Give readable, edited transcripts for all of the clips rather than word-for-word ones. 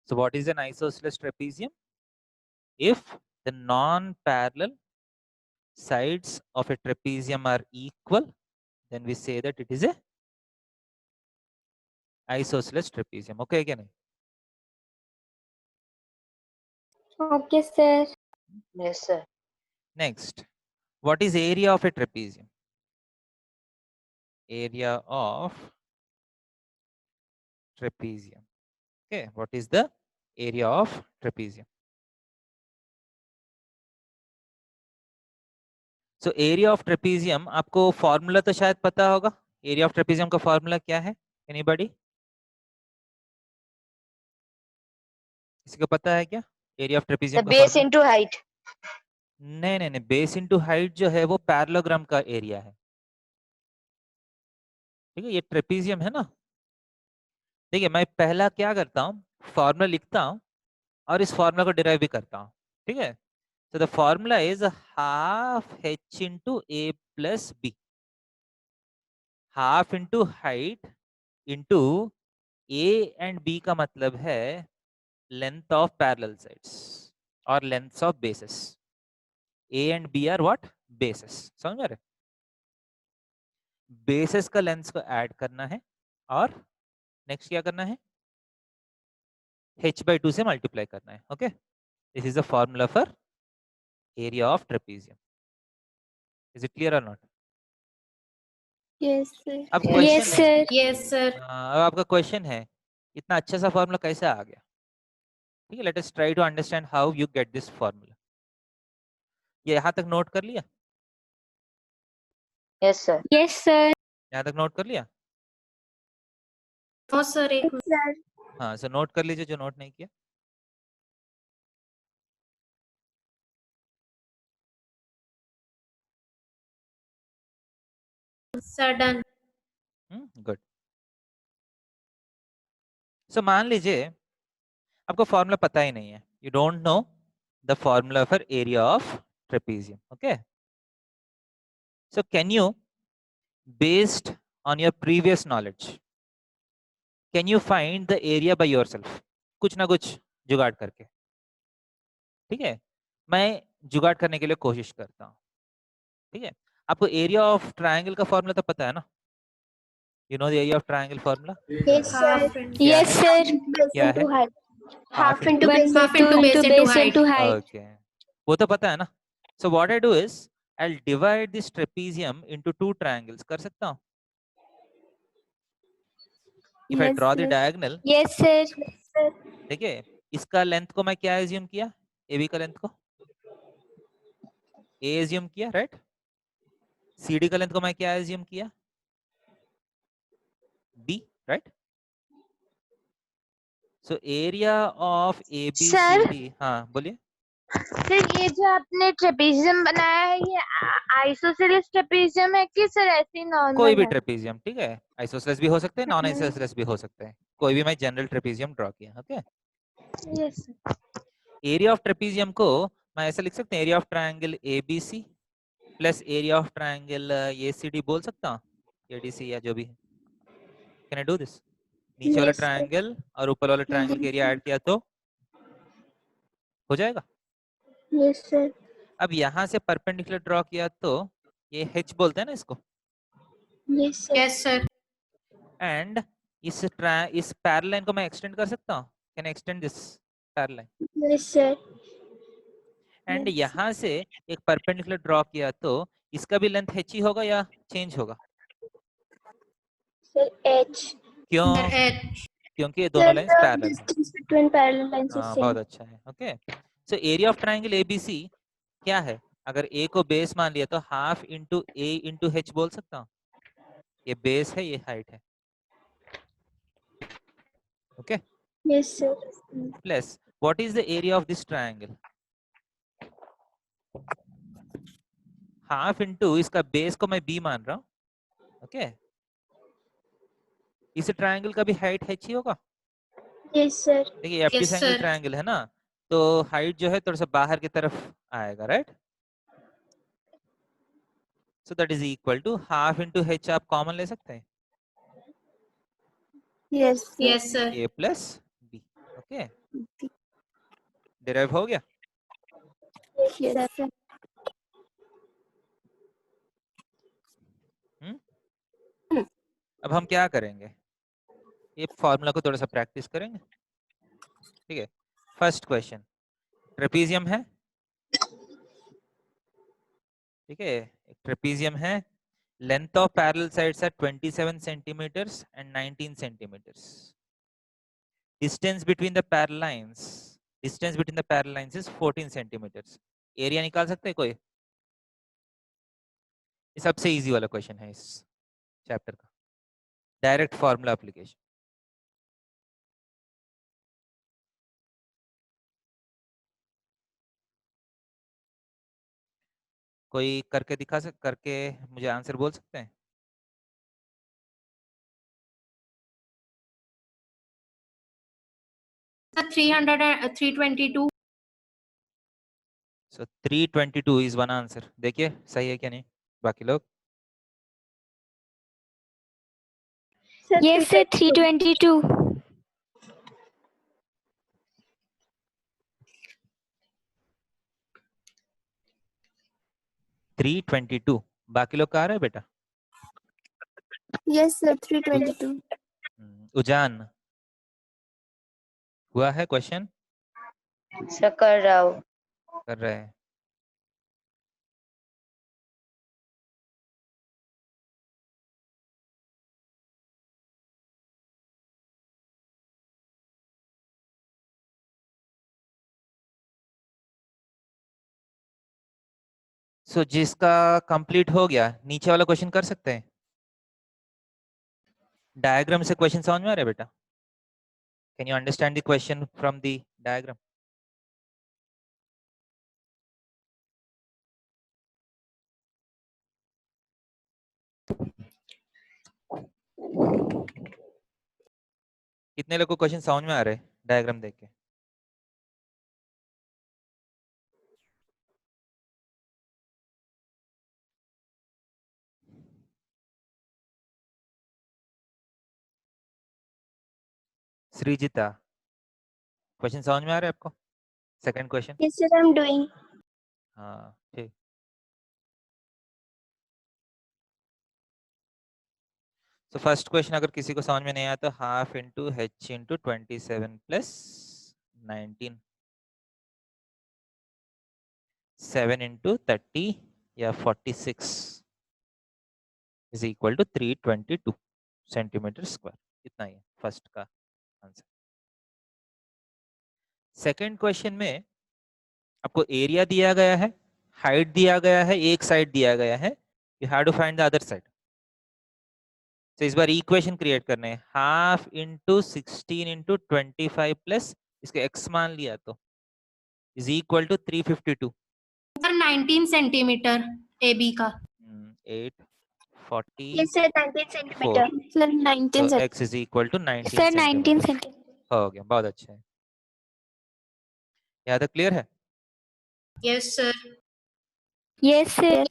So what is an isosceles trapezium? If the non-parallel sides of a trapezium are equal, then we say that it is a isosceles trapezium. Okay again. Okay, sir. Yes, sir. Next, what is area of a trapezium? Area of trapezium. Okay, what is the area of trapezium? So area of trapezium, आपको formula तो शायद पता होगा. Area of trapezium का formula क्या है? Anybody? किसी को पता है क्या एरिया ऑफ ट्रेपेजियम The का base फॉर्मूला? into height. नहीं नहीं नहीं, बेस इनटू हाइट जो है वो पैरेललोग्राम का एरिया है. ठीक है, ये ट्रेपेजियम है ना. देखिए मैं पहला क्या करता हूँ, फॉर्मूला लिखता हूँ और इस फॉर्मूला को डिराइव भी करता हूँ. ठीक है, so the formula is half h into a plus b. Half into height into a and b का मतलब है लेंथ ऑफ पैरेलल साइड्स और lengths of bases. a and b are what? Bases. समझ में? बेसिस का length को add करना है और नेक्स्ट क्या करना है, h/2 से मल्टीप्लाई करना है. Okay, this is the formula for area of trapezium. Is it clear और नॉट? Yes, sir. अब Yes, क्वेश्चन Yes, है, sir. Yes, sir. अब आपका क्वेश्चन है इतना अच्छा सा फॉर्मूला कैसे आ गया? ठीक है, let us try to understand how you get this formula. ये यहाँ तक नोट कर लिया? yes, sir. Yes, sir. यहाँ तक नोट कर लिया? No, sir. एक Yes, sir. हाँ, सो नोट कर लीजिए जो नोट नहीं किया. sir done. गुड. सो मान लीजिए आपको फॉर्मूला पता ही नहीं है, you don't know the formula for area of trapezium. Okay, so can you, based on your previous knowledge, can you find the area by yourself? कुछ ना कुछ जुगाड़ करके. ठीक है, मैं जुगाड़ करने के लिए कोशिश करता हूँ. ठीक है, आपको एरिया ऑफ ट्रायंगल का फॉर्मूला तो पता है ना? You know the area of triangle formula Yes, sir. Half into Yes, sir. क्या है? Half Half into into base half into base into base height. into height. Okay, वो तो पता है ना. So what I do is I will divide this trapezium into two triangles. कर सकता हूँ? If I Yes, draw the sir. Diagonal, Yes, sir. देखिए इसका लेंथ को मैं क्या एज्यूम किया, AB का लेंथ को A एज्यूम किया, राइट? CD का लेंथ को मैं क्या एज्यूम किया, B, right? So area of ABCD. हाँ बोलिए. सर ये जो आपने ट्रेपेजियम बनाया है ये आइसोसेलेस ट्रेपेजियम है कि सर ऐसे ही नॉर्मल कोई भी है? ट्रेपेजियम, ठीक है, आइसोसेलेस भी हो सकते हैं, नॉन आइसोसेलेस भी हो सकते हैं, कोई भी मैं जनरल ट्रेपेजियम ड्रॉ किया. Okay, yes sir. Area of trapezium को मैं ऐसा लिख सकते हैं, area of triangle ABC plus area of triangle ACD बोल सकता हूँ, ADC या जो भी है. Can I do this? नीचे वाला Yes, sir. ट्रायंगल और ऊपर वाला ट्रायंगल के एरिया ऐड किया तो हो जाएगा. Yes, sir. अब यहाँ से परपेंडिकुलर ड्रॉ किया तो ये H बोलते हैं ना इसको, Yes, sir. Yes, sir. And इस पैरेलल लाइन को मैं एक्सटेंड कर सकता हूँ. Can I extend this parallel line? Yes, sir. And Yes. यहाँ से एक परपेंडिकुलर ड्रॉ किया तो इसका भी लेंथ H ही होगा या चेंज होगा? Sir, H. क्यों? Sir, H. क्योंकि ये दोनों Sir, लाइंस the पैरेलल हैं. distance between parallel lines is हाँ, same. बहुत अच्छा है. Okay, so area of triangle ABC क्या है? अगर A को बेस मान लिया तो half into A into H बोल सकता हूँ. ये बेस है, ये हाइट है. Okay, Yes, sir. Plus what is the area of this triangle? Half into इसका बेस को मैं B मान रहा हूँ. ओके, इस ट्रायंगल का भी हाइट H ही होगा. Yes, sir. देखिए एप्टी Yes, एंगल sir. ट्रायंगल है ना, तो हाइट जो है थोड़ा सा बाहर की तरफ आएगा, right? So that is equal to half into H. आप कॉमन ले सकते हैं, Yes, sir. Yes, sir. A plus B. Okay, derive हो गया? Yes, sir. अब हम क्या करेंगे, ये फॉर्मूला को थोड़ा सा प्रैक्टिस करेंगे, ठीक है। फर्स्ट क्वेश्चन, ट्रेपीजियम है, ठीक है, एक ट्रेपीजियम है, length of parallel sides are 27 centimetres and 19 centimetres, distance between the parallel lines is 14 centimetres. Area निकाल सकते हैं कोई? ये सबसे इजी वाला क्वेश्चन है इस चैप्टर का, डायरेक्ट फॉर्मूला एप्लीकेशन। कोई करके करके मुझे आंसर बोल सकते हैं? Sir, 300 and 322. So 322 is one answer. देखिए सही है क्या नहीं बाकी लोग? Sir, Yes, sir, 322. 322 बाकी लोग कहाँ रहे बेटा? Yes, sir. 322. उजान हुआ है क्वेश्चन? सर कर रहा हूँ। कर रहे हैं। सो जिसका कंप्लीट हो गया नीचे वाला क्वेश्चन कर सकते हैं? डायग्राम से क्वेश्चन समझ में आ रहा है बेटा? Can you understand the question from the diagram? कितने लोगों को क्वेश्चन समझ में आ रहे हैं डायग्राम देख के? श्रीजिता, क्वेश्चन समझ में आ रहा है आपको? Second question. Yes, sir. I'm doing. हाँ ठीक। तो फर्स्ट क्वेश्चन अगर किसी को समझ में नहीं आया तो half into h into 27 plus 19, 7 into 30 या 46 is equal to 322 centimetre square. इतना ही है फर्स्ट का आंसर। सेकंड क्वेश्चन में आपको एरिया दिया गया है, हाइट दिया गया है, एक साइड दिया गया है, you have to find the other side. तो इस बार इक्वेशन क्रिएट करने हैं, हाफ इंटू 16 इंटू 25 प्लस इसके एक्स मान लिया तो is equal to 352। Sir, 19 centimeter AB का. 8 40 Yes, sir. 19 centimeter. Sir, 19 तो centimeter. x is equal to 19 Sir, 19 centimetre centimeter. हो गया। बहुत अच्छा है, यहाँ तक क्लियर है? Yes, sir. Yes, sir.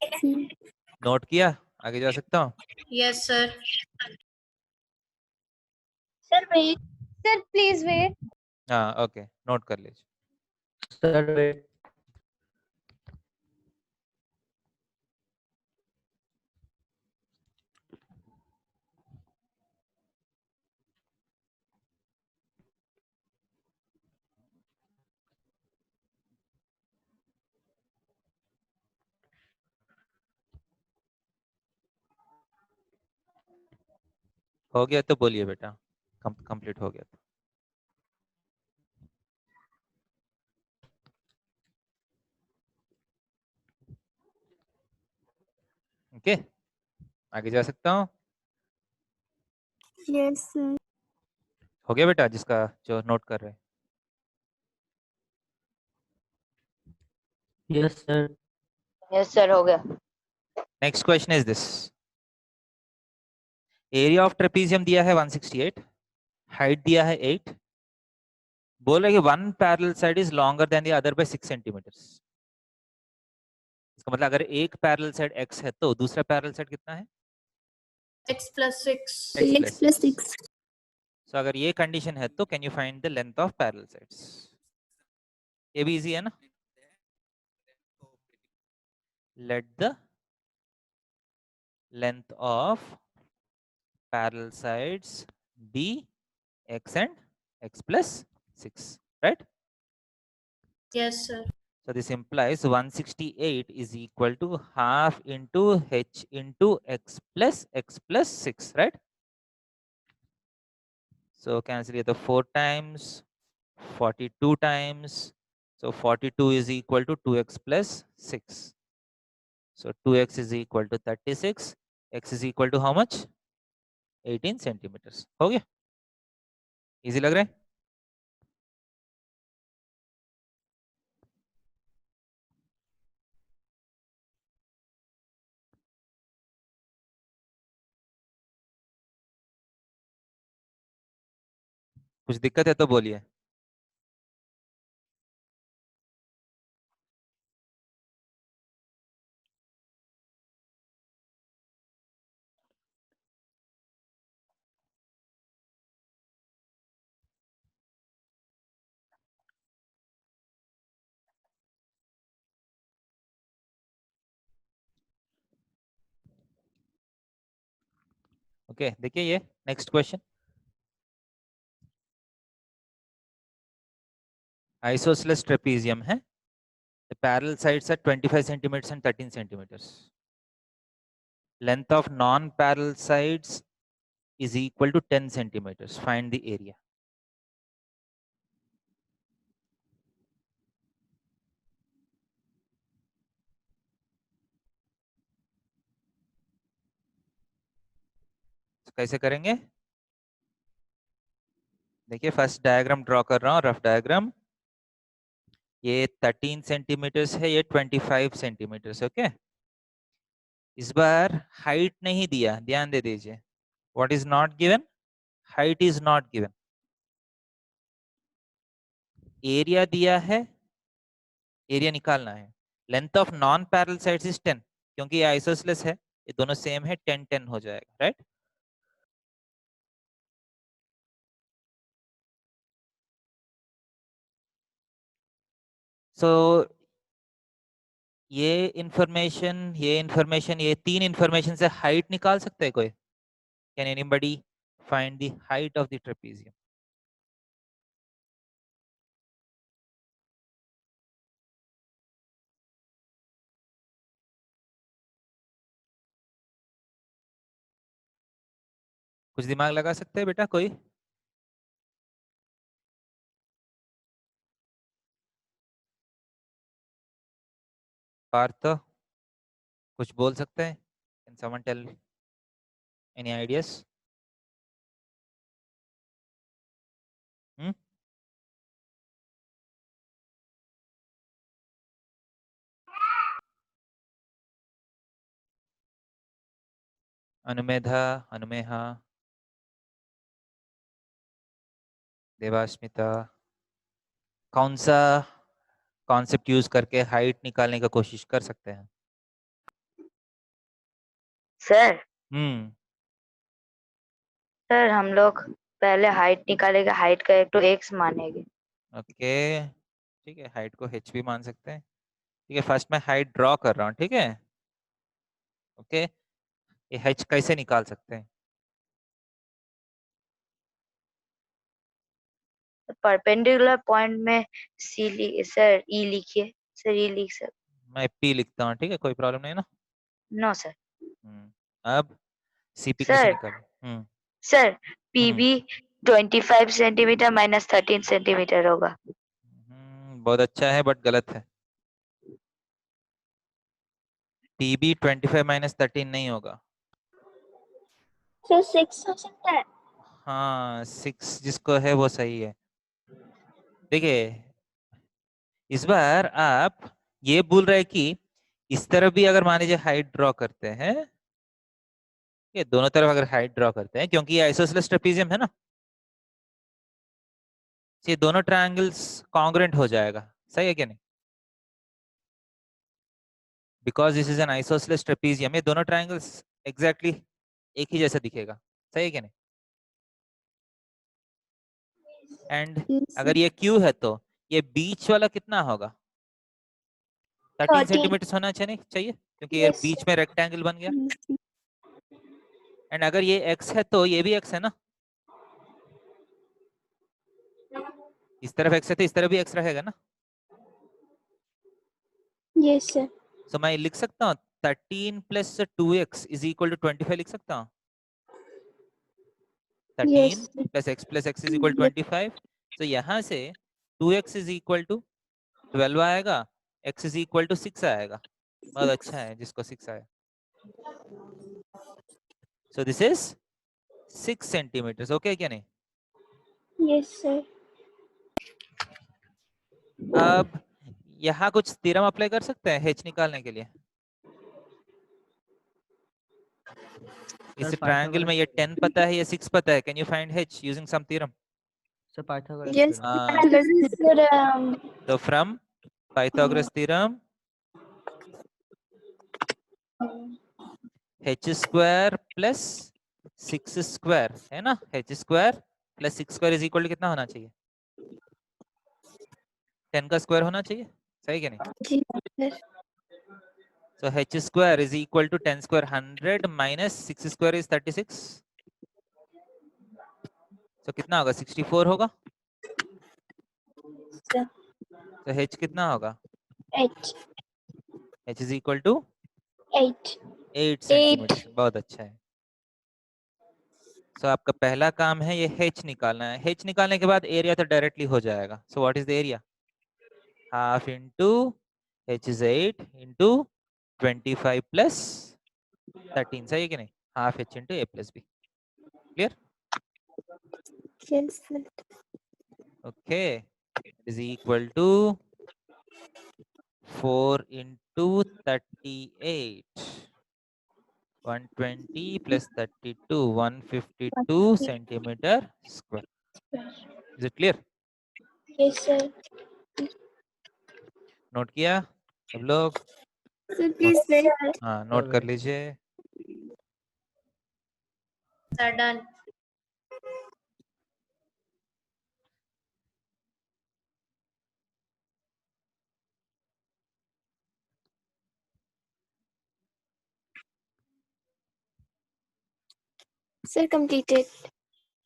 Note किया? आगे जा सकता हूँ? Yes, sir. Sir, wait. Sir, please wait. हाँ ओके, नोट कर लीजिए। सर हो गया तो बोलिए बेटा, कंप्लीट हो गया तो। ओके आगे जा सकता हूँ? Yes, sir. हो गया बेटा जिसका जो नोट कर रहे हैं? यस सर Yes, sir, हो गया। Next question is this, area of trapezium दिया है 168, हाइट दिया है 8, बोल रहे कि one parallel side is longer than the other by 6 centimetres. इसका मतलब अगर एक पैरेलल साइड x है तो दूसरा पैरेलल साइड कितना है? X plus 6. x X plus 6. सो अगर ये कंडीशन है तो can you find the length of parallel sides? ये भी इजी है ना? Let the length of parallel sides be x and x plus 6, right? Yes, sir. So this implies 168 is equal to half into h into x plus 6, right? So cancel the 4 times, 42 times. So 42 is equal to 2x plus 6. So 2x is equal to 36. X is equal to how much? 18 centimeters. हो गया? Easy लग रहा है? कुछ दिक्कत है तो बोलिए. ओके, देखिए ये नेक्स्ट क्वेश्चन. Isosceles trapezium है. The parallel sides are 25 centimeters and 13 centimeters. Length of non-parallel sides is equal to 10 centimeters. Find the area. तो कैसे करेंगे? देखिए फर्स्ट डायग्राम ड्रॉ कर रहा हूँ, रफ डायग्राम. ये 13 सेंटीमीटर्स है, ये 25 सेंटीमीटर्स. ओके, इस बार हाइट नहीं दिया, ध्यान दे दीजिए. What is not given? Height is not given. Area दिया है, एरिया निकालना है. Length of non parallel sides is 10, क्योंकि ये आइसोसेलेस है, ये दोनों सेम है, 10 10 हो जाएगा, राइट? सो ये इंफॉर्मेशन, ये तीन इंफॉर्मेशन से हाइट निकाल सकते हैं कोई? Can anybody find the height of the trapezium? कुछ दिमाग लगा सकते हैं बेटा कोई? पार्थ कुछ बोल सकते हैं? Can someone tell any ideas? अनुमेधा, Anumeha, देवास्मिता, कौन सा कॉन्सेप्ट यूज करके हाइट निकालने का कोशिश कर सकते हैं? सर सर हम लोग पहले हाइट निकालेंगे, हाइट का एक तो एक्स मानेंगे. ओके, ठीक है, हाइट को h भी मान सकते हैं. ठीक है, फर्स्ट मैं हाइट ड्रॉ कर रहा हूँ, ठीक है? ओके, ये h कैसे निकाल सकते हैं? परपेंडिकुलर पॉइंट में सर ई लिखिए. सर ई लिख सर. मैं p लिखता हूँ, ठीक है, कोई प्रॉब्लम नहीं है ना? No sir. अब cp कैसे सर निकालें? Sir PB 25 centimetre minus 13 centimetre होगा. बहुत अच्छा है, बट गलत है. pb 25 माइनस 13 नहीं होगा. सर 6 हो सकता है. हाँ, 6 जिसको है वो सही है. देखिए इस बार आप ये बोल रहे हैं कि इस तरफ भी अगर मान लीजिए हाइट ड्रॉ करते हैं, ये दोनों तरफ अगर हाइट ड्रॉ करते हैं, क्योंकि ये आइसोसेलेस ट्रेपेजियम है ना, ये दोनों ट्रायंगल्स कॉन्ग्रुएंट हो जाएगा. सही है क्या नहीं? Because this is an isosceles trapezium, ये दोनों ट्रायंगल्स एग्जैक्टली एक ही जैसा दिखेगा. सही है क्या नहीं? एंड अगर ये Q है तो ये बीच वाला कितना होगा? 13 13 सेंटीमीटर होना चाहिए क्योंकि ये Yes, बीच में रेक्टेंगल बन गया। sir. एंड अगर ये x है तो ये भी x है ना, इस तरफ x है तो इस तरफ भी x रहेगा ना। Yes, sir. सो मैं लिख सकता हूँ 13 + 2x = 25 लिख सकता हूँ। 13 Yes, sir. + x + x = 25। तो यहाँ से 2x = 12 आएगा, x = 6 आएगा। बहुत अच्छा है जिसको 6 आया। So this is 6 centimetre. Okay क्या नहीं? Yes, sir. अब यहाँ कुछ थ्योरम अप्लाई कर सकते हैं h निकालने के लिए। इस ट्रायंगल में ये 10 पता है, ये 6 पता है। Can you find h using some theorem? Sir, Pythagoras Yes, theorem. sir. तो फ्रॉम पाइथागोरस थ्योरम h² + 6² है ना, h² + 6² = कितना होना चाहिए? 10 का स्क्वायर होना चाहिए, सही क्या नहीं? Yes, So h² = 10 square 100 minus 6 square is 36. So कितना होगा? 64 होगा। sir. तो h कितना होगा? 8. h = 8. 8 सेंटीमीटर। बहुत अच्छा है। सो आपका पहला काम है ये h निकालना है। h निकालने के बाद एरिया तो डायरेक्टली हो जाएगा। So what is the area? Half into h is 8 into 25 + 13, सही है कि नहीं? Half h into a + b। Clear? Yes, sir. Okay, is equal to 4 into 38, 120 plus 32, 152 centimeter square. Is it clear? Yes, sir. Note किया सब लोग? Sir, please wait. हाँ, note कर लीजिए। Sir, done. Sir, completed.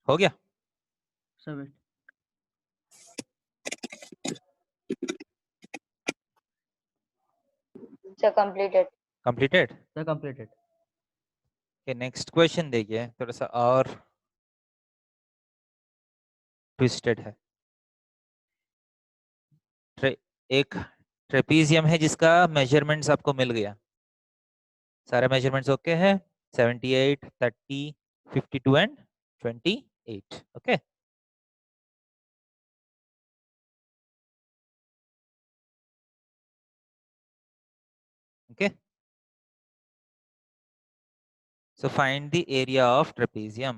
हो गया? Sir, wait. Sir, completed. Completed? Sir, completed. okay, next question देखिए, थोड़ा सा और ट्विस्टेड है। एक ट्रेपीजियम है जिसका मेजरमेंट्स आपको मिल गया, सारे मेजरमेंट्स ओके हैं, 78, 30, 52 and 28। Okay, okay, so find the area of trapezium.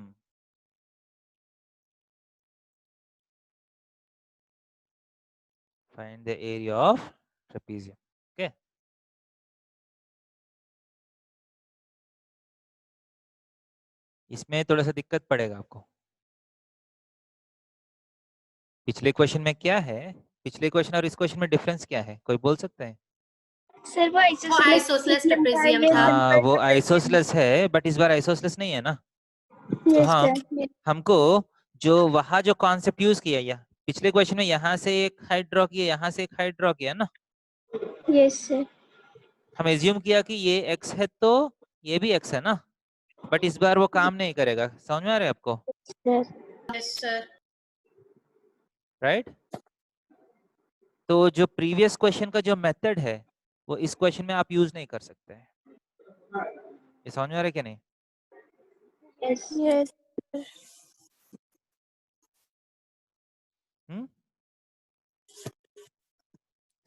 Find the area of trapezium. Okay, इसमें थोड़ा सा दिक्कत पड़ेगा आपको। पिछले क्वेश्चन में क्या है, पिछले क्वेश्चन और इस क्वेश्चन में डिफरेंस क्या है, कोई बोल सकते हैं? Sir, वो isosceles trapezium था। हाँ, वो आइसोसलेस है, बट इस बार आइसोसलेस नहीं है ना। तो Yes, हम sir. हमको जो वहां जो कॉन्सेप्ट यूज किया, या पिछले क्वेश्चन में यहाँ से एक हाइट ड्रॉ किया, यहाँ से एक हाइट ड्रॉ किया ना, Yes, sir. हम एज्यूम किया कि ये x है तो ये भी x है ना, बट इस बार वो काम नहीं करेगा। समझ में आ रहा है आपको? Sir. Yes, sir. राइट? तो जो प्रीवियस क्वेश्चन का जो मेथड है वो इस क्वेश्चन में आप यूज नहीं कर सकते हैं। ये समझ में आ रहा है क्या नहीं? Yes. Yes.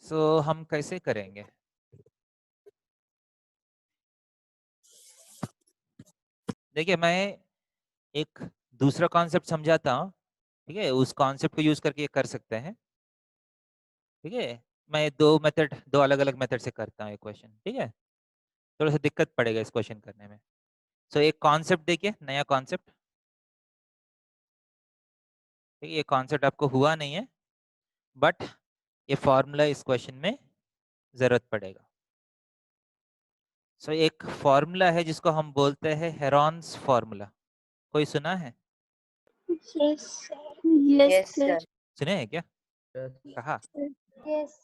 सो हम कैसे करेंगे? देखिए, मैं एक दूसरा कॉन्सेप्ट समझाता हूँ, ठीक है? उस कॉन्सेप्ट को यूज करके ये कर सकते हैं, ठीक है? मैं दो अलग अलग मेथड से करता हूँ ये क्वेश्चन, ठीक है? थोड़ा सा दिक्कत पड़ेगा इस क्वेश्चन करने में। सो एक कॉन्सेप्ट देखिए, नया कॉन्सेप्ट। ठीक है, ये कॉन्सेप्ट आपको हुआ नहीं है, बट ये फॉर्मूला इस क्वेश्चन में जरूरत पड़ेगा। सो एक फॉर्मूला है जिसको हम बोलते हैं हेरॉन्स फॉर्मूला। कोई सुना है? Yes, sir. Yes sir. सुने हैं क्या? Yes. कहा? यस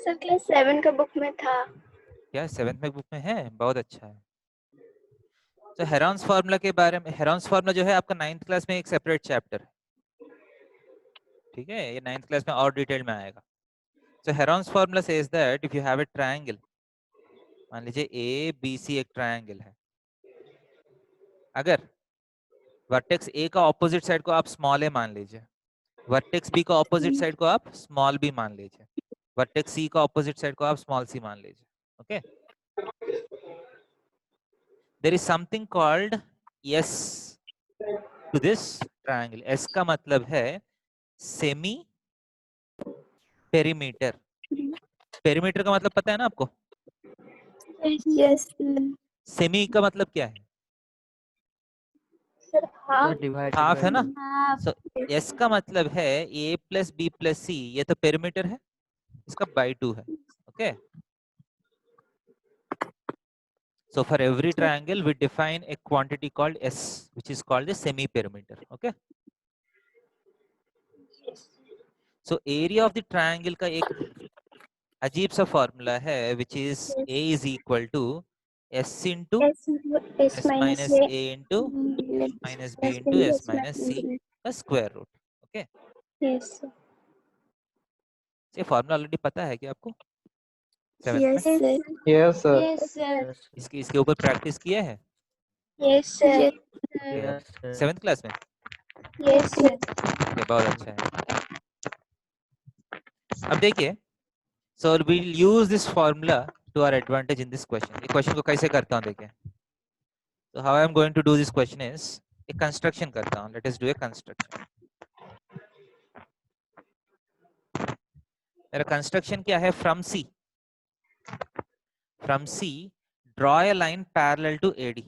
सर क्लास 7 का बुक में था। क्या 7th में बुक में है? बहुत अच्छा है। तो हेरॉन्स फार्मूला के बारे में, हेरॉन्स फार्मूला जो है आपका 9th क्लास में एक सेपरेट चैप्टर है, ठीक है, ये 9th क्लास में और डिटेल में आएगा। सो Heron's formula says that if you have a triangle, मान लीजिए ए बी सी एक ट्रायंगल है, अगर वर्टेक्स ए का ऑपोजिट साइड को आप स्मॉल ए मान लीजिए, वर्टेक्स बी का ऑपोजिट साइड को आप स्मॉल बी मान लीजिए, वर्टेक्स सी का ऑपोजिट साइड को आप स्मॉल सी मान लीजिए, okay. There is something called S to this triangle. S का मतलब है सेमी पेरीमीटर। पेरीमीटर का मतलब पता है ना आपको? Yes, सेमी का मतलब क्या है? sir. हाँ, So divided हाफ by है ना? two. हाफ सो एस का मतलब है ए प्लस बी प्लस सी, ये तो पेरीमीटर है, इसका बाई 2 है, okay. So for every triangle we define a quantity called S, which is called the semi-perimeter, okay. So area of the triangle का एक अजीब सा फॉर्मूला है, which is A is equal to S into S S minus minus A A into minus B into S minus C का square root, okay. Yes, sir. ये formula already पता है क्या आपको 7th Yes, में? sir. Yes, sir. Yes sir Yes. इसके ऊपर practice किया है Yes, sir. Yes. Sir. 7th class में? Yes, sir. Okay, बहुत अच्छा है। अब देखिए, so we'll use this formula to our advantage in this question. ये क्वेश्चन को कैसे करता हूँ देखिए। So how I am going to do this question is एक कंस्ट्रक्शन करता हूँ। Let us do a construction. मेरा कंस्ट्रक्शन क्या है? From C. From C, draw a line parallel to AD.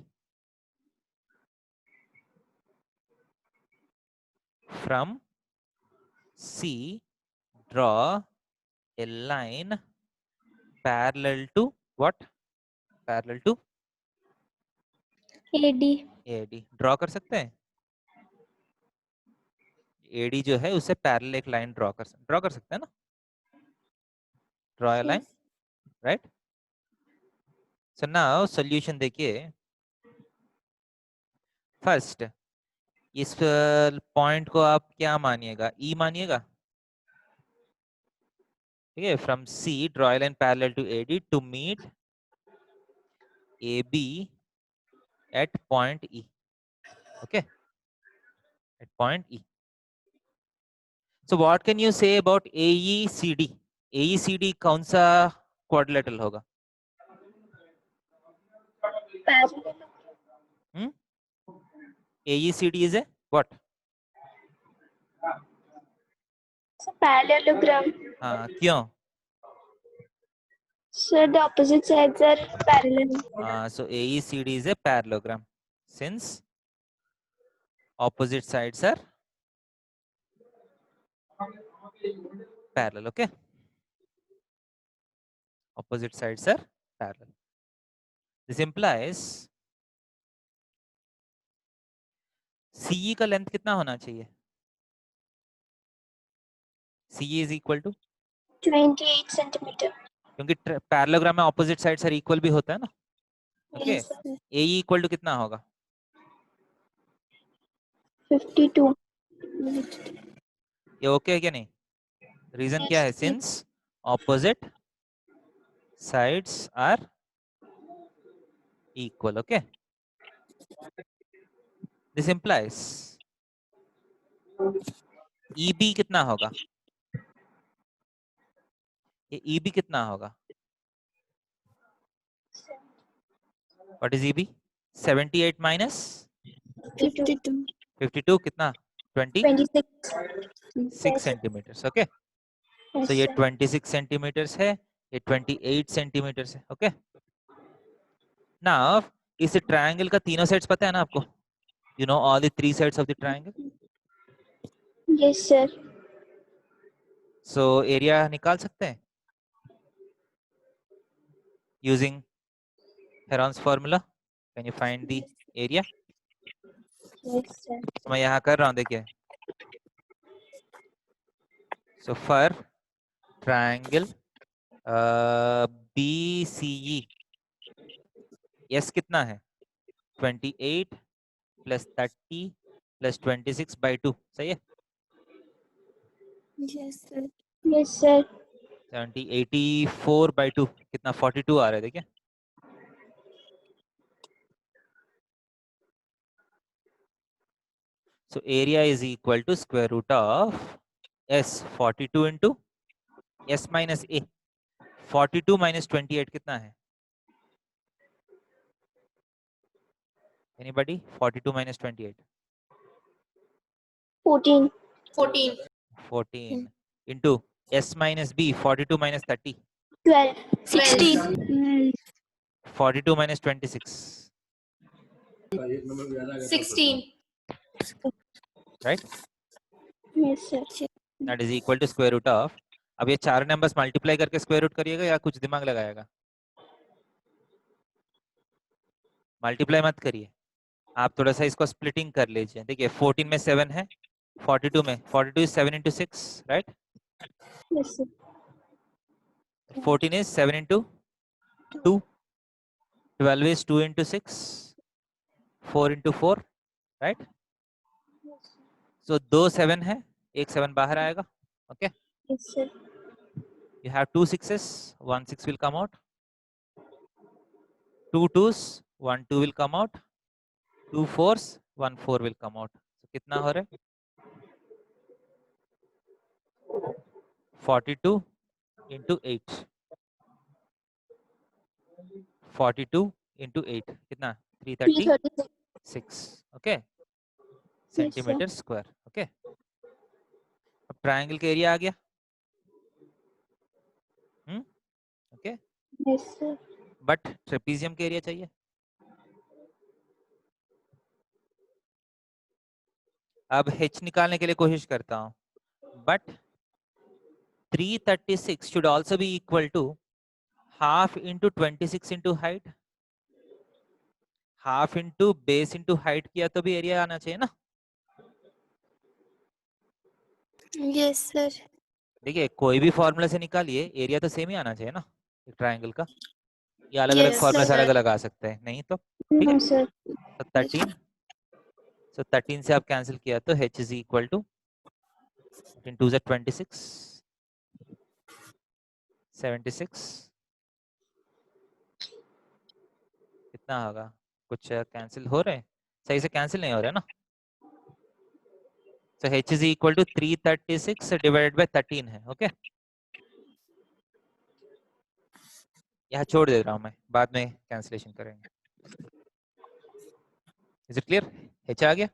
From C, draw a line parallel to what? Parallel to AD. AD. Draw कर सकते हैं? AD जो है उससे पैरेलल एक लाइन ड्रॉ कर सकते हैं ना? Draw a line, right? So now solution देखिए। फर्स्ट इस पॉइंट को आप क्या मानिएगा? ई मानिएगा, ठीक है। From C draw a line parallel to AD to meet A B eight point E, okay, eight point E. So what can you say about AECD? AECD कौन सा quadrilateral होगा? Parallel. AECD is a what? So parallelogram. हाँ, क्यों? So the opposite sides are parallel. So AECD is a parallelogram since opposite sides are parallel, okay. Opposite sides are parallel. This implies CE का length कितना होना चाहिए? CE is equal to, 28 centimeter. क्योंकि parallelogram में opposite sides are equal भी होता है ना, okay. Yes, sir. AE equal to कितना होगा? 52. ये ओके है क्या नहीं? रीजन क्या है? Since opposite sides are equal, okay. This implies EB कितना होगा? ये EB कितना होगा? What is EB? 78 माइनस 52. 52 कितना? 26 सेंटीमीटर्स, ओके। सो ये 26 सेंटीमीटर्स है, ये 28 सेंटीमीटर्स है, ओके। नाउ इस ट्रायंगल का तीनों साइड्स पता है ना आपको? You know all the 3 sides of the triangle? Yes, sir. So area निकाल सकते हैं using Heron's formula. Can you find the area? Yes, sir. मैं यहाँ कर रहा हूँ, देखिए. So for triangle BCE, yes कितना है? 28 प्लस 30 प्लस 26/2. सही है? Yes, sir. Yes, sir. 70 84/2 कितना? 42 आ रहा है, देखिए. So area is equal to square root of S 42 into S minus A. 42 minus 28 कितना है? Anybody? 42 minus 28. 14. 14. 14 into S minus B. 42 minus 30. 12. 16. 42 minus 26. 16. Right? Yes, sir. That is equal to square root of. अब ये चार numbers multiply करके square root करिएगा या कुछ दिमाग लगाएगा? मल्टीप्लाई मत करिए, आप थोड़ा सा इसको स्प्लिटिंग कर लीजिए. देखिए 14 में 7 है, 42 में 42 is 7 into 6, right? Yes, sir. 14 is 7 into 2, 12 is 2 into 6, 4 into 4, right? So दो 7 है, एक 7 बाहर आएगा. Okay, Yes, sir. you have 2 6s, 1 6 will come out, 2 2s, 1 2 will come out, 2 4s, 1 4 will come out. So कितना हो रहा है? 42 into 8. 42 into 8 कितना? 336. 336. Okay, centimetre square. ओके, अब ट्रायंगल का एरिया आ गया. Okay, Yes, sir. But trapezium का area चाहिए. अब h निकालने के लिए कोशिश करता हूं, but 336 should also be equal to half into 26 into height. Half into base into height किया तो भी एरिया आना चाहिए ना. Yes, sir. देखिए कोई भी फॉर्मूला से निकालिए, एरिया तो सेम ही आना चाहिए ना एक ट्रायंगल का. ये अलग अलग Yes, फॉर्मूला से sir. अलग अलग आ सकते हैं, नहीं तो ठीक No, है. sir. तो 13, so 13 से आप कैंसिल किया तो h is equal to 13 2 is 26, 76 कितना होगा? कुछ कैंसिल हो रहे हैं? सही से कैंसिल नहीं हो रहा है ना. So h is equal to 336 divided by 13 है. ओके, यहाँ छोड़ दे रहा हूँ मैं, बाद में कैंसिलेशन करेंगे. Is it clear? h आ गया.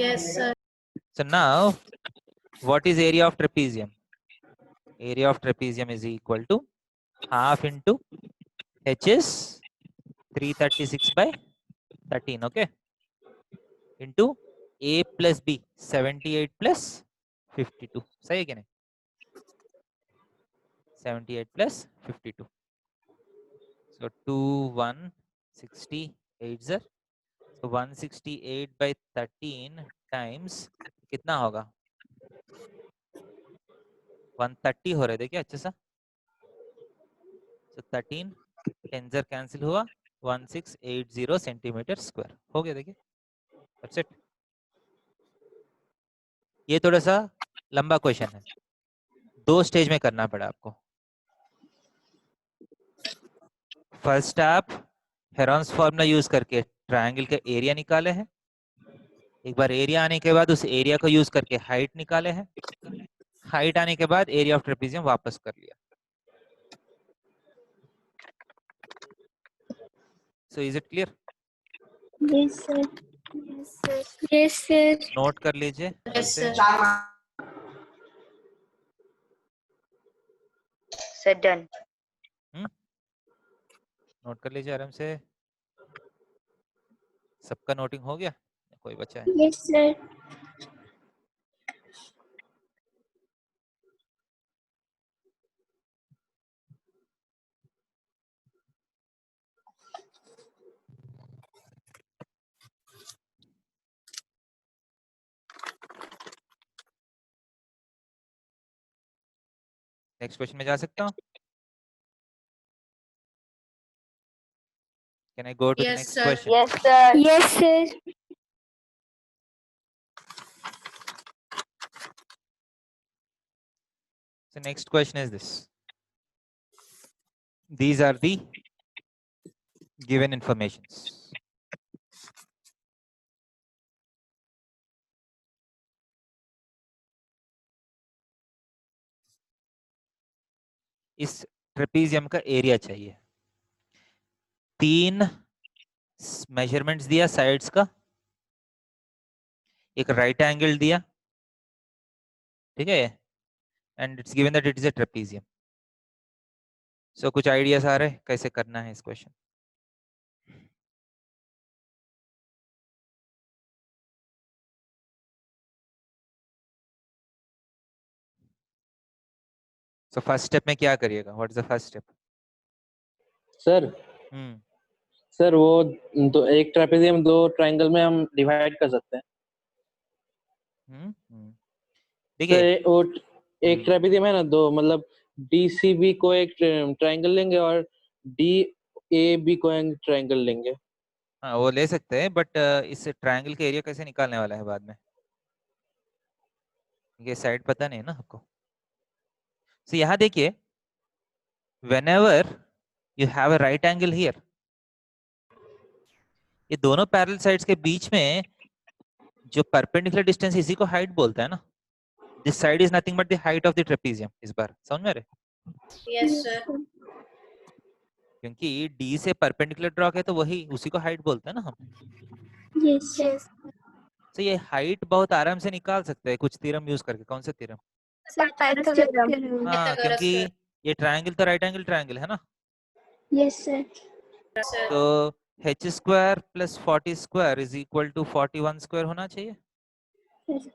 Yes, sir. So now what is area of trapezium? Area of trapezium is equal to half into h is 336 by 13. Okay, into a plus b 78 plus 52. सही है कि नहीं? 78 plus 52. So 2 168 sir. So 168 by 13 times कितना होगा? 130 हो रहा है, देखिए अच्छे सा. So 13 टेंजर कैंसिल हुआ, 1680 सेंटीमीटर स्क्वायर हो गया. देखिए That's it. ये थोड़ा सा लंबा क्वेश्चन है, 2 स्टेज में करना पड़ा आपको. फर्स्ट आप हेरॉन्स फॉर्मूला यूज करके ट्रायंगल का एरिया निकाले हैं. एक बार एरिया आने के बाद उस एरिया को यूज करके हाइट निकाले हैं. हाइट आने के बाद एरिया ऑफ ट्रेपीजियम वापस कर लिया. So is it clear? Yes, sir. Yes, sir. Yes, sir. Note कर लीजिए. Yes, sir. Sir done. Note कर लीजिए आराम से. सबका नोटिंग हो गया? कोई बचा है? Yes, sir. नेक्स्ट क्वेश्चन में जा सकता हूँ? Can I go to the Yes, next sir. Question? Yes, sir. Yes, sir. So next question is this. These are the given informations. इस ट्रेपीजियम का एरिया चाहिए। 3 मेजरमेंट्स दिया साइड्स का, एक राइट एंगल दिया, ठीक है, and it's given that it is a trapezium. सो कुछ आइडियाज आ रहे हैं कैसे करना है इस क्वेश्चन? सो फर्स्ट स्टेप में क्या करिएगा? What is the first step? Sir hmm sir वो तो एक ट्रेपेजियम 2 ट्रायंगल में हम डिवाइड कर सकते हैं। देखिए, सर वो एक ट्रेपेजियम है ना, 2 मतलब DCB को एक ट्रायंगल लेंगे और DAB को एक ट्रायंगल लेंगे। हाँ वो ले सकते हैं, बट इस ट्रायंगल का एरिया कैसे निकालने वाला है बाद में? ये साइड पता नहीं है ना आपको। सो यहाँ देखिए, whenever you have a right angle here, ये दोनों पैरेलल साइड्स के बीच में जो परपेंडिकुलर डिस्टेंस, इसी को हाइट बोलता है ना। This side is nothing but the height of the trapezium. इस बार समझ में आ रहे? Yes, sir. क्योंकि डी से परपेंडिकुलर ड्रॉ किया तो वही उसी को हाइट बोलते हैं ना हम। Yes, sir. तो ये हाइट बहुत आराम से निकाल सकते हैं कुछ थ्योरम यूज करके। कौन से थ्योरम? Sir, Pythagoras. हाँ, Pythagoras क्योंकि theorem. ये ट्रायंगल तो राइट एंगल ट्रायंगल है ना। Yes, sir. Sir. तो h square plus 40 square is equal to 41 square होना चाहिए। Yes.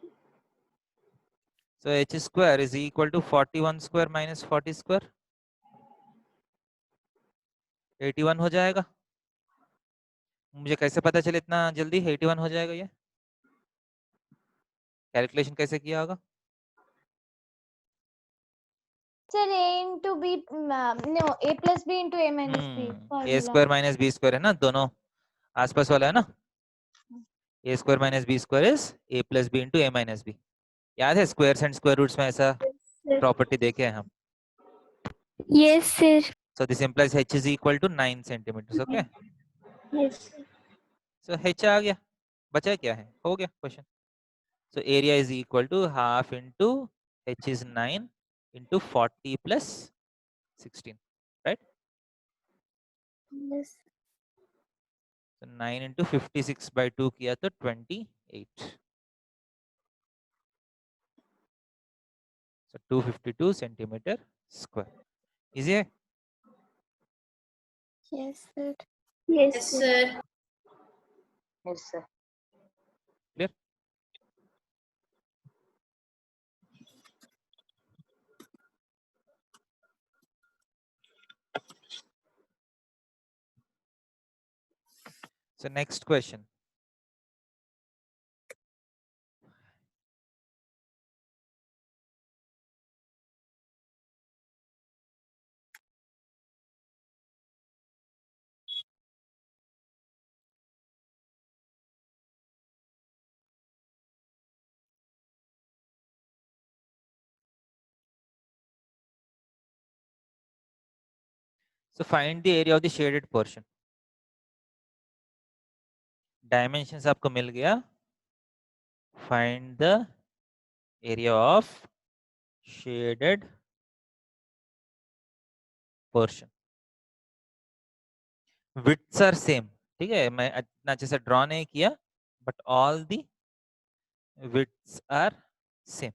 So h square is equal to 41 square minus 40 square, 81 हो जाएगा। मुझे कैसे पता चले इतना जल्दी 81 हो जाएगा? ये कैलकुलेशन कैसे किया होगा? Sir, A into B, no, A plus B into A minus B. a square minus B square है ना, दोनों आसपास वाला है ना। a square minus B square is a plus B into A minus B. याद है स्क्वायर्स एंड स्क्वायर रूट्स में ऐसा प्रॉपर्टी देखे हैं हम। Yes, sir. So this implies h is equal to 9 centimeters. Okay. Yes, sir. So h आ गया, बचा क्या है? हो गया question. So area is equal to half into h is 9 into 40 plus 16, right? Yes. So 9 into 56 by 2 किया तो 28. So 252 centimeter square. Easy है? Yes, sir. Yes, Yes, sir. sir. Yes, sir. Clear? So next question. So find the area of the shaded portion. Dimensions आपको मिल गया. Find the area of shaded portion. Widths are same. ठीक है, मैं इतना अच्छे से draw नहीं किया, but all the widths are same.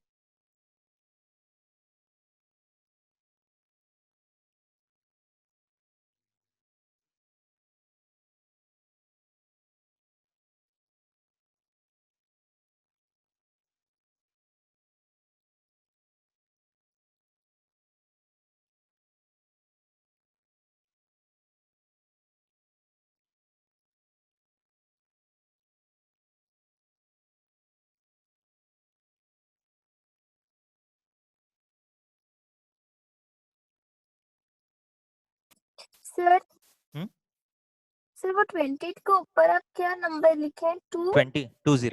Sir hmm? Sir वो 28 के ऊपर आप क्या नंबर लिखे हैं? 2 20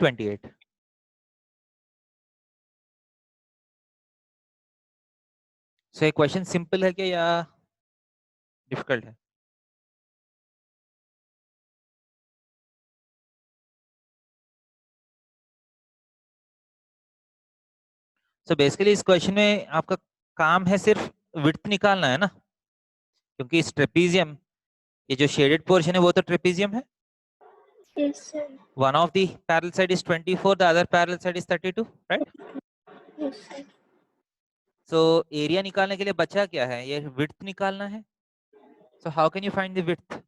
28। सो ये क्वेश्चन सिंपल है क्या या डिफिकल्ट है? सो बेसिकली इस क्वेश्चन में आपका काम है सिर्फ विड्थ निकालना है ना, क्योंकि इस ट्रेपीजियम, ये जो शेडेड पोर्शन है वो तो ट्रेपीजियम है. Yes sir One of the parallel side is 24, the other parallel side is 32, right? Yes sir So area निकालने के लिए बचा क्या है? ये विड्थ निकालना है. So how can you find the width?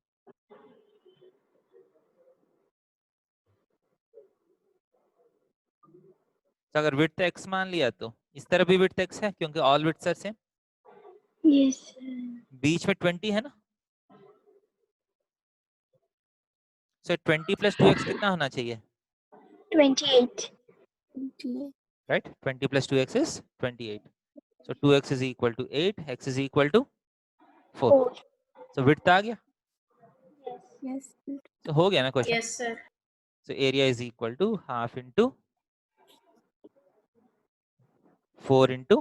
तो अगर विड्थ x मान लिया तो इस तरफ भी विड्थ x है क्योंकि all विड्थ्स are same. Yes sir बीच में 20 है ना. So 20 plus 2x कितना होना चाहिए? 28 Right? 20 plus 2x is 28. So 2x is equal to 8, x is equal to 4. 4 So width आ गया. यस So हो गया ना question. Yes, sir. So area is equal to half into 4 into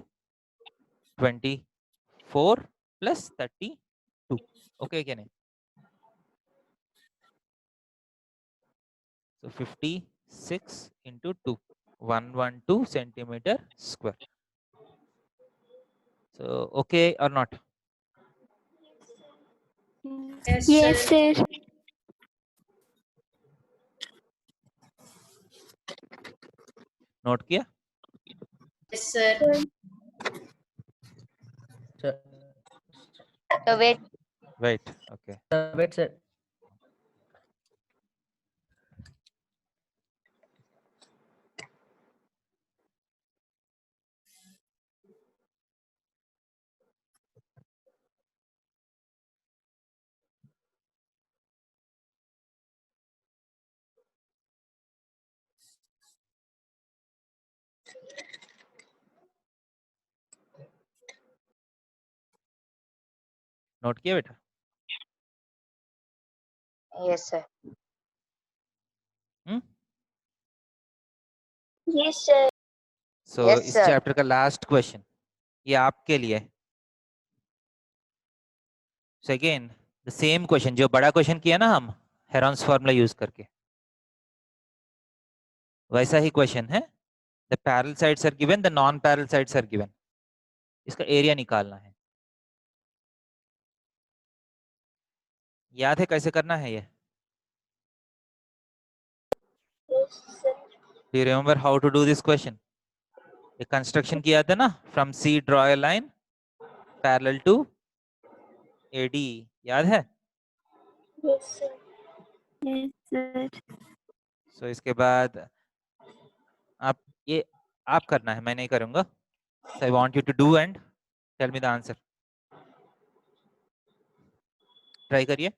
24 plus 32. Okay क्या नहीं? So 56 into 2, 112 centimeter square. So okay or not? Yes, yes sir. Sir note किया? Yes, sir. Sir, So wait. Right. Okay. wait, sir. Note किया बेटा? Yes, sir. हम्म? Yes sir So Yes, इस sir. Chapter का last question ये आपके लिए. So again the same question जो बड़ा क्वेश्चन किया ना हम हेरॉन्स फॉर्मूला यूज करके, वैसा ही क्वेश्चन है. The parallel sides are given, the non parallel sides are given. इसका एरिया निकालना है. याद है कैसे करना है ये? Yes sir Do you remember how to do this question? ये कंस्ट्रक्शन किया था ना, from C draw a line parallel to AD, याद है? Yes sir yes sir So इसके बाद आप ये आप करना है, मैं नहीं करूंगा. So I want you to do and tell me the answer. Try करिए.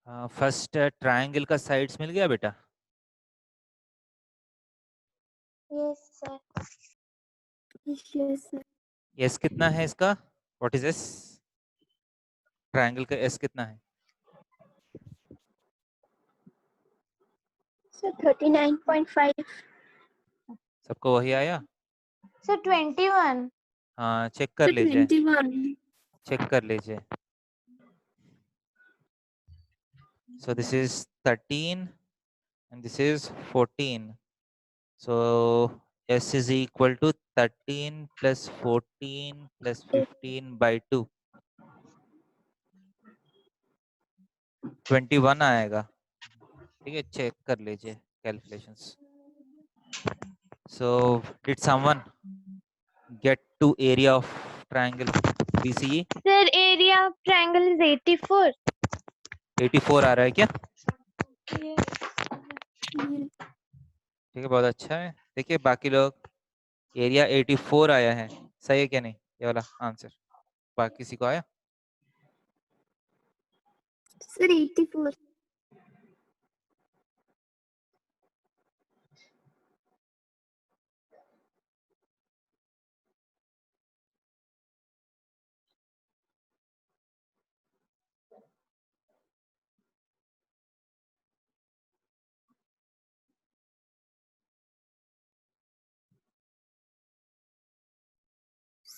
फर्स्ट ट्रायंगल का साइड्स मिल गया बेटा? Yes sir. Yes, sir. S कितना है इसका? What is S? ट्रायंगल का एस कितना है? Sir, 39.5. सबको वही आया? सर 21। हाँ चेक कर Sir, लीजिए, 21. चेक कर लीजिए। So this is 13 and this is 14. So S is equal to 13 plus 14 plus 15 by 2. 21 आएगा, ठीक है, चेक कर लीजिए calculations. So did someone get to area of triangle BCE? Sir area of triangle is 84। 84 आ रहा है क्या? Yes. ठीक है, बहुत अच्छा है। देखिए बाकी लोग, एरिया 84 आया है, सही है क्या नहीं ये वाला आंसर? बाकी किसी को आया? Sir, 84.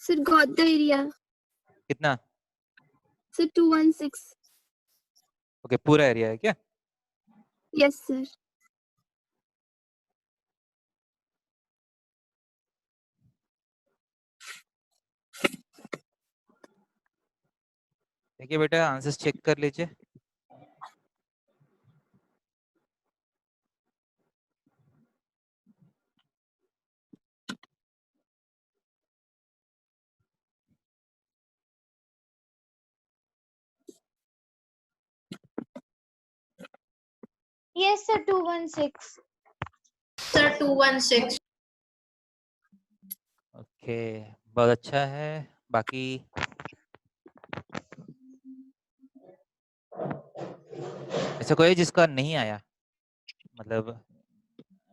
Sir, got the area. कितना? Sir, 216. ओके, पूरा एरिया है क्या? Yes, sir. देखिए बेटा आंसर्स चेक कर लीजिए। Yes sir 216। सर 216। ओके, बहुत अच्छा है। बाकी ऐसा कोई है जिसका नहीं आया, मतलब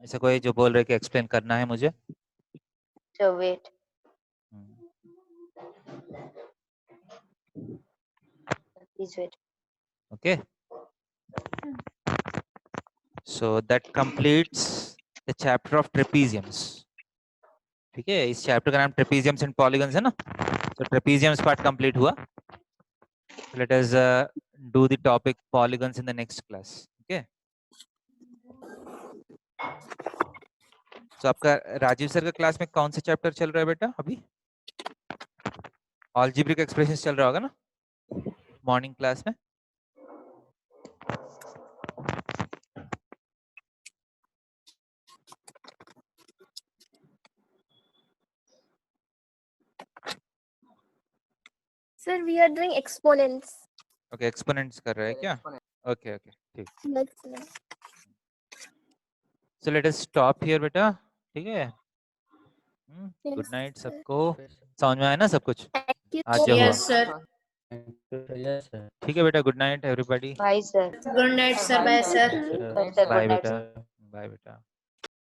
ऐसा कोई जो बोल रहे कि एक्सप्लेन करना है मुझे? So wait. Please wait. Okay, so that completes the chapter of trapeziums. ठीक है, इस चैप्टर का नाम ट्रेपीजियम्स एंड पॉलीगन्स है ना, तो ट्रेपीजियम्स पार्ट कंप्लीट हुआ। Let us do the topic polygons in the next class. Okay, तो आपका राजीव सर का क्लास में कौन सा चैप्टर चल रहा है बेटा अभी? अलजेब्रिक एक्सप्रेशंस चल रहा होगा ना मॉर्निंग क्लास में? Sir, we are doing exponents. Okay, exponents कर रहा है क्या? ओके ओके, ठीक। Yes, sir. So let us stop here बेटा, ठीक है। Good Yes, night sir. सबको। समझ में आया ना सब कुछ? Thank you. आज जो हुआ, यस सर। Yes, sir. ठीक है बेटा। Good night everybody. Bye, sir. Good night sir. Bye sir. Bye, sir. Bye Good night, बेटा, sir. बाय बेटा।